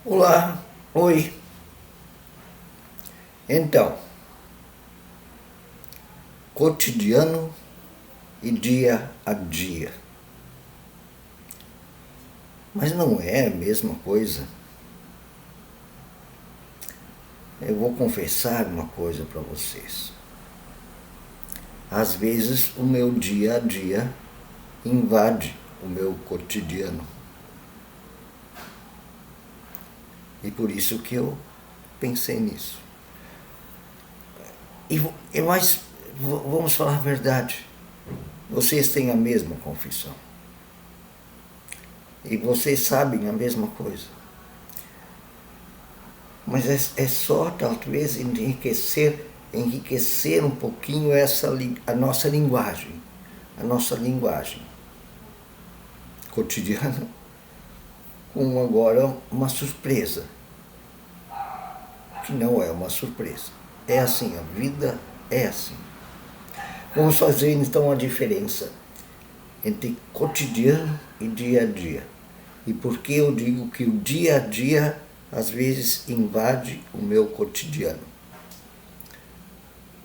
Olá, oi. Então, cotidiano e dia a dia. Mas não é a mesma coisa. Eu vou confessar uma coisa para vocês. Às vezes o meu dia a dia invade o meu cotidiano. E por isso que eu pensei nisso. Mas vamos falar a verdade. Vocês têm a mesma confissão. E vocês sabem a mesma coisa. Mas é só talvez enriquecer um pouquinho a nossa linguagem. A nossa linguagem cotidiana, com agora uma surpresa. Que não é uma surpresa. É assim, a vida é assim. Vamos fazer então a diferença entre cotidiano e dia a dia. E por que eu digo que o dia a dia às vezes invade o meu cotidiano?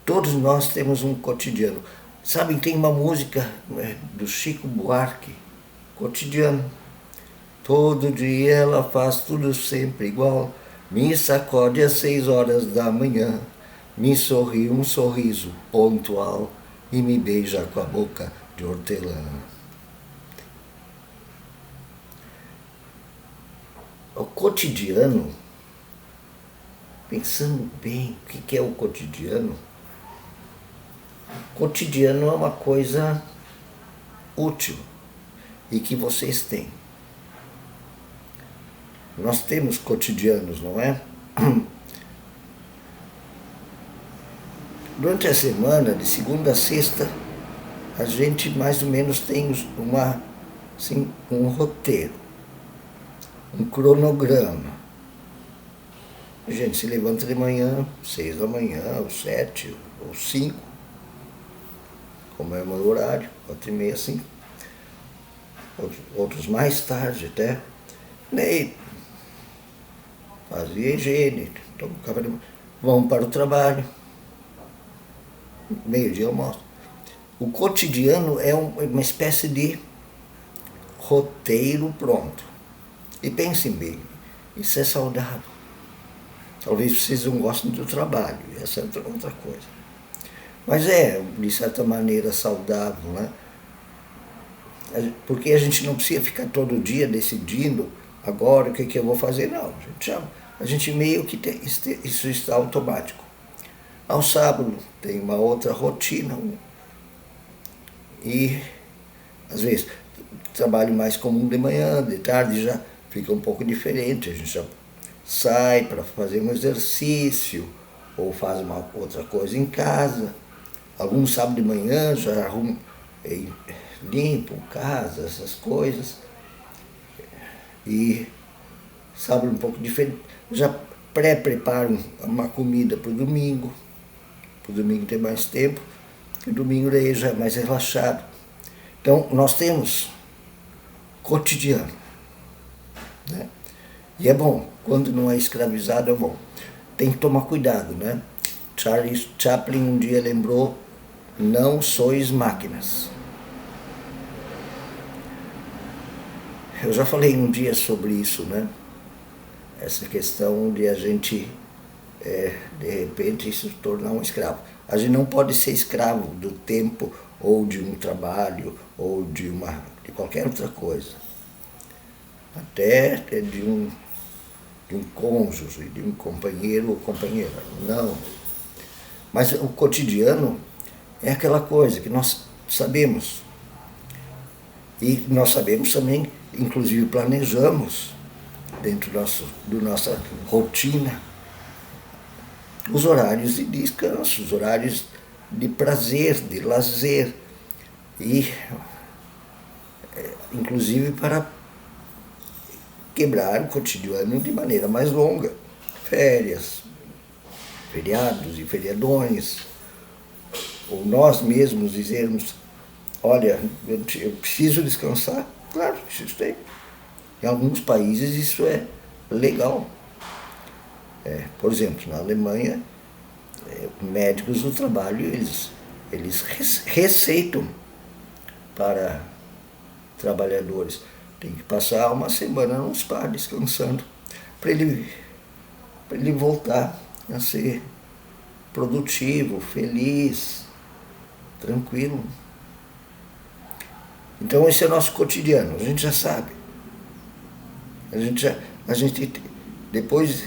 Todos nós temos um cotidiano. Sabem, tem uma música do Chico Buarque, Cotidiano. Todo dia ela faz tudo sempre igual. Me sacode às 6 horas da manhã. Me sorri um sorriso pontual e me beija com a boca de hortelã. O cotidiano, pensando bem, o que é o cotidiano? Cotidiano é uma coisa útil e que vocês têm. Nós temos cotidianos, não é? Durante a semana, de segunda a sexta, a gente mais ou menos tem um roteiro, um cronograma. A gente se levanta de manhã, 6 da manhã, ou 7, ou 5, como é o meu horário, 4h30, 5. Outros mais tarde até. E fazia higiene, tomam café da manhã, vão para o trabalho, meio-dia almoço. O cotidiano é uma espécie de roteiro pronto. E pensem bem, isso é saudável. Talvez vocês não gostem do trabalho, essa é outra coisa. Mas é, de certa maneira, saudável, né? Porque a gente não precisa ficar todo dia decidindo agora o que eu vou fazer, não. A gente meio que tem, isso está automático. Ao sábado tem uma outra rotina e às vezes trabalho mais comum de manhã, de tarde já fica um pouco diferente, a gente já sai para fazer um exercício ou faz uma outra coisa em casa. Alguns sábado de manhã já arrumam, limpam casa, essas coisas. E sábado um pouco diferente, já pré-preparam uma comida para o domingo. Para o domingo tem mais tempo, e o domingo daí já é mais relaxado. Então nós temos cotidiano, né? E é bom, quando não é escravizado é bom. Tem que tomar cuidado, né? Charles Chaplin um dia lembrou: não sois máquinas. Eu já falei um dia sobre isso, né? Essa questão de a gente, de repente, se tornar um escravo. A gente não pode ser escravo do tempo ou de um trabalho ou de qualquer outra coisa. Até de um cônjuge, de um companheiro ou companheira. Não. Mas o cotidiano é aquela coisa que nós sabemos. E nós sabemos também, inclusive planejamos, dentro da nossa rotina, os horários de descanso, os horários de prazer, de lazer. E, inclusive, para quebrar o cotidiano de maneira mais longa. Férias, feriados e feriadões. Ou nós mesmos dizermos: olha, eu preciso descansar. Claro, isso tem. Em alguns países isso é legal. Por exemplo, na Alemanha, médicos do trabalho, eles receitam para trabalhadores. Tem que passar uma semana no spa descansando para ele voltar a ser produtivo, feliz, tranquilo. Então esse é o nosso cotidiano, a gente já sabe. A gente depois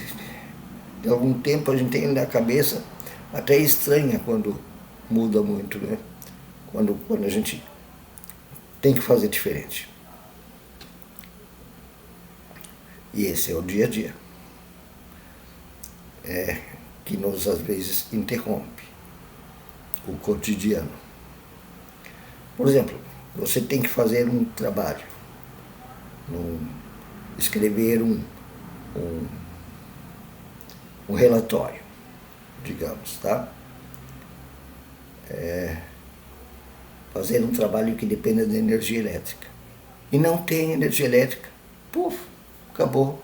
de algum tempo a gente tem na cabeça, até estranha quando muda muito, né? Quando a gente tem que fazer diferente. E esse é o dia a dia, que nos às vezes interrompe o cotidiano. Por exemplo, você tem que fazer um trabalho, escrever um relatório, digamos, tá? Fazer um trabalho que dependa da energia elétrica. E não tem energia elétrica. Puf, acabou.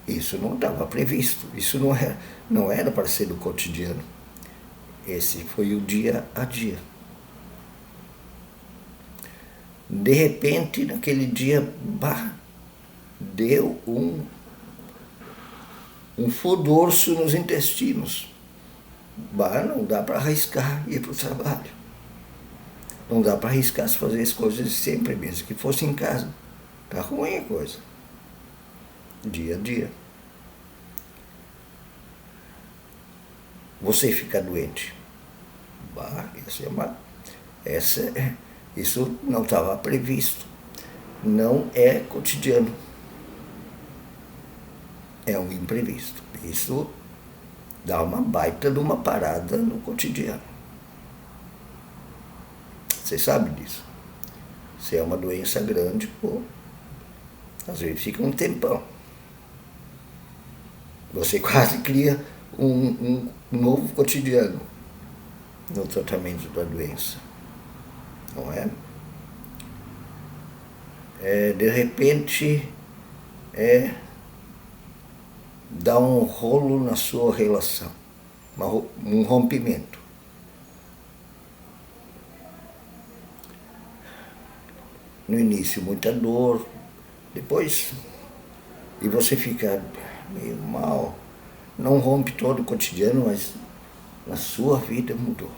Isso não estava previsto, isso não era para ser do cotidiano. Esse foi o dia a dia. De repente, naquele dia, deu um furdorço nos intestinos. Não dá para arriscar ir para o trabalho. Não dá para arriscar se fazer as coisas sempre, mesmo que fosse em casa. Tá ruim a coisa. Dia a dia. Você fica doente. Isso não estava previsto. Não é cotidiano. É um imprevisto. Isso dá uma baita de uma parada no cotidiano. Você sabe disso. Se é uma doença grande, às vezes fica um tempão. Você quase cria um novo cotidiano no tratamento da doença. Não é? De repente, dá um rolo na sua relação, um rompimento. No início, muita dor, depois, e você fica meio mal. Não rompe todo o cotidiano, mas na sua vida mudou.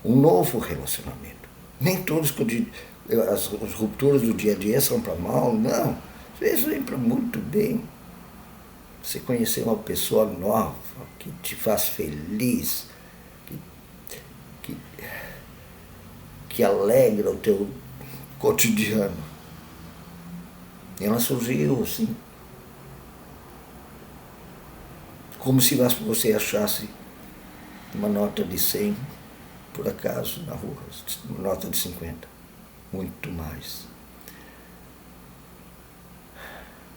Um novo relacionamento. Nem todas as rupturas do dia a dia são para mal, não. Às vezes vem para muito bem. Você conhecer uma pessoa nova, que te faz feliz, que alegra o teu cotidiano. E ela surgiu assim, como se você achasse uma nota de 100, por acaso, na rua, uma nota de 50, muito mais.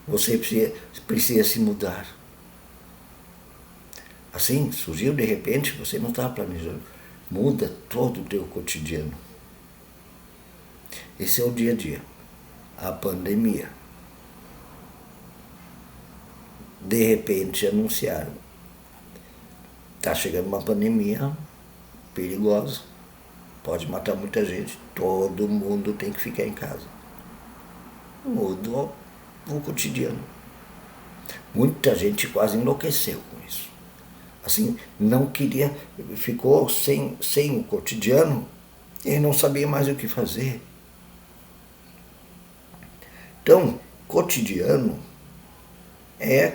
Você precisa se mudar. Assim, surgiu de repente, você não estava planejando. Muda todo o teu cotidiano. Esse é o dia a dia. A pandemia. De repente anunciaram. Está chegando uma pandemia perigosa. Pode matar muita gente. Todo mundo tem que ficar em casa. Mudou o cotidiano. Muita gente quase enlouqueceu com isso. Assim, não queria, ficou sem o cotidiano e não sabia mais o que fazer. Então, cotidiano é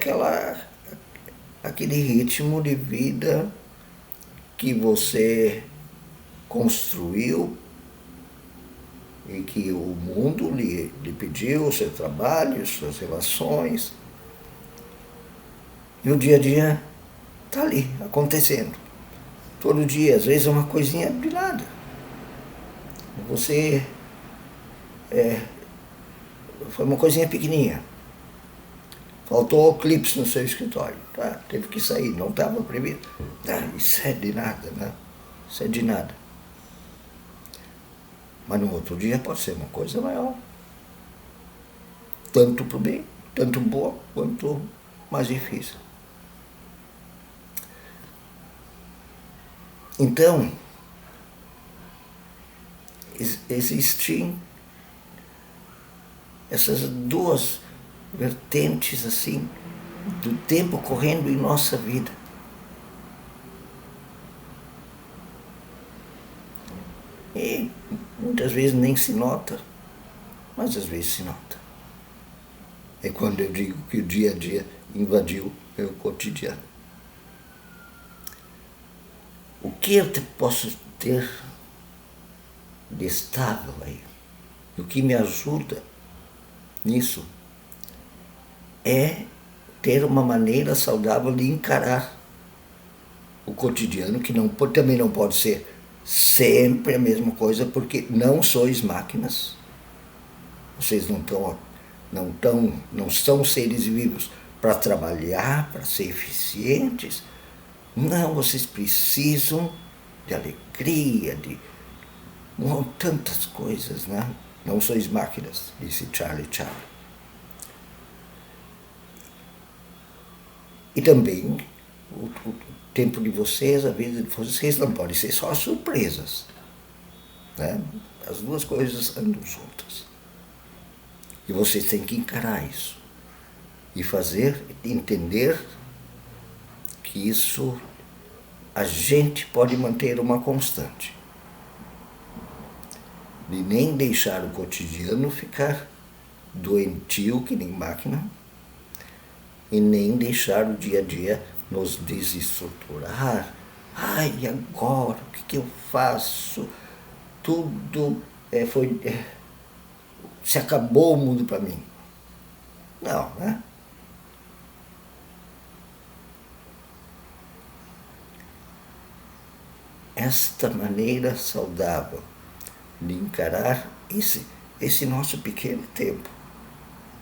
aquele ritmo de vida que você construiu e que o mundo lhe pediu, o seu trabalho, suas relações. E o dia a dia está ali, acontecendo. Todo dia, às vezes é uma coisinha de nada. Você foi uma coisinha pequenininha. Faltou o clipe no seu escritório. Tá, teve que sair, não estava previsto. Tá, isso é de nada, né? Isso é de nada. Mas no outro dia pode ser uma coisa maior. Tanto para o bem, tanto boa, quanto mais difícil. Então, existem essas duas vertentes assim do tempo correndo em nossa vida. E muitas vezes nem se nota, mas às vezes se nota. É quando eu digo que o dia a dia invadiu meu cotidiano. O que eu posso ter de estável aí, o que me ajuda nisso, é ter uma maneira saudável de encarar o cotidiano, que também não pode ser sempre a mesma coisa, porque não sois máquinas. Vocês não são seres vivos para trabalhar, para ser eficientes. Não, vocês precisam de alegria, de tantas coisas, né? Não sois máquinas, disse Charlie Chaplin. E também o tempo de vocês, a vida de vocês não pode ser só surpresas, né? As duas coisas andam juntas. E vocês têm que encarar isso e entender que isso a gente pode manter uma constante. De nem deixar o cotidiano ficar doentio que nem máquina, e nem deixar o dia a dia nos desestruturar. Ai, e agora? O que eu faço? Tudo se acabou o mundo para mim. Não, né? Esta maneira saudável de encarar esse nosso pequeno tempo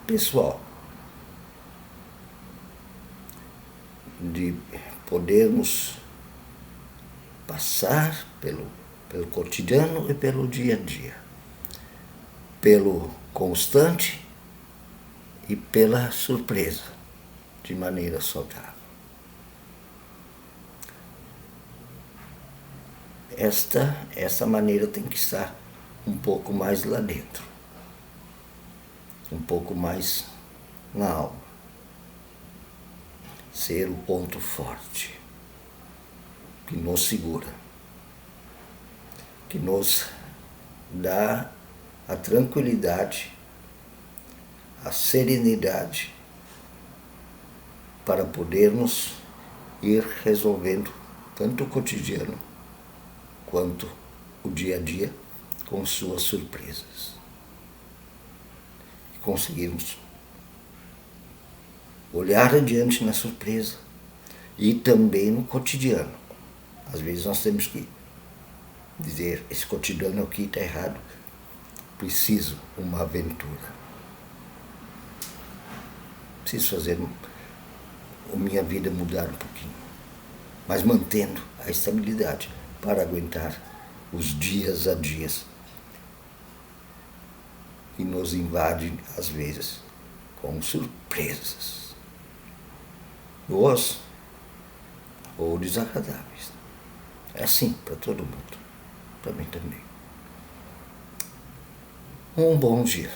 pessoal, de podermos passar pelo cotidiano e pelo dia a dia, pelo constante e pela surpresa, de maneira saudável. Essa maneira tem que estar um pouco mais lá dentro, um pouco mais na alma. Ser o ponto forte que nos segura, que nos dá a tranquilidade, a serenidade para podermos ir resolvendo tanto o cotidiano quanto o dia a dia com suas surpresas. E conseguirmos olhar adiante na surpresa e também no cotidiano. Às vezes nós temos que dizer, esse cotidiano aqui está errado, preciso uma aventura. Preciso fazer a minha vida mudar um pouquinho, mas mantendo a estabilidade para aguentar os dias a dias que nos invadem às vezes com surpresas, boas ou desagradáveis. É assim para todo mundo, para mim também. Um bom dia.